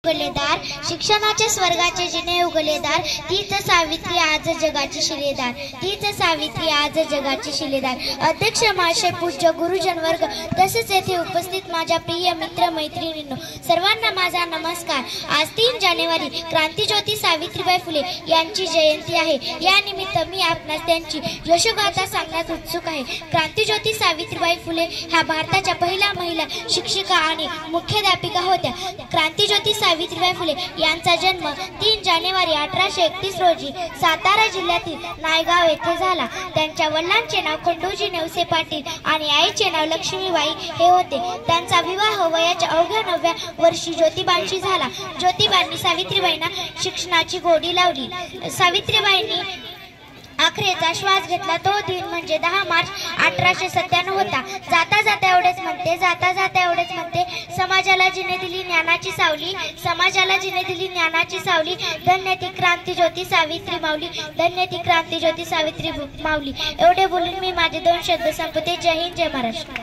उगलेदार शिक्षणाचे स्वर्गाचे जिने उगलेदार तीच सावित्री आज जगाची शिलेदार तीच सावित्री आज जगाची शिलेदार। अध्यक्ष महाशय, पूज्य गुरुजन वर्ग तसेच येथे उपस्थित माझ्या प्रिय मित्र मैत्रिणींनो, सर्वांना माझा नमस्कार। आज 3 जानेवारी क्रांतीज्योती सावित्रीबाई फुले यांची जयंती आहे। या निमित्त मी आपणास त्यांची यशोगाथा सांगण्यास उत्सुक आहे। क्रांतीज्योती सावित्रीबाई फुले ह्या भारताच्या पहिल्या महिला शिक्षिका आणि मुख्याध्यापिका होत्या। क्रांतीज्योती सावित्रीबाई फुले यांचा जन्म 3 जानेवारी 1831 रोजी सातारा जिल्ह्यातील नायगाव येथे झाला। त्यांच्या वडिलांचे नाव खंडोजी नेवसे पाटील आणि आईचे नाव लक्ष्मीबाई हे होते। त्यांचा विवाह वयाच्या अवघ्या 9व्या वर्षी ज्योतिबांशी झाला। ज्योतिबांनी सावित्रीबाईंना शिक्षणाची गोडी लावली। सावित्रीबाईंनी आखरेचा श्वास घेतला तो दिन म्हणजे 10 मार्च 1897 होता। जाता जाता एवढेच म्हणते, समाजाला जिने दिली ज्ञानाची सावली, समाजाला जिने दिली ज्ञानाची सावली, धन्य ती क्रांतीज्योती सावित्री माऊली, धन्य ती क्रांतीज्योती सावित्री माऊली। एवढे बोलून मी माझे 2 शब्द संपवते। जय हिंद, जय महाराष्ट्र।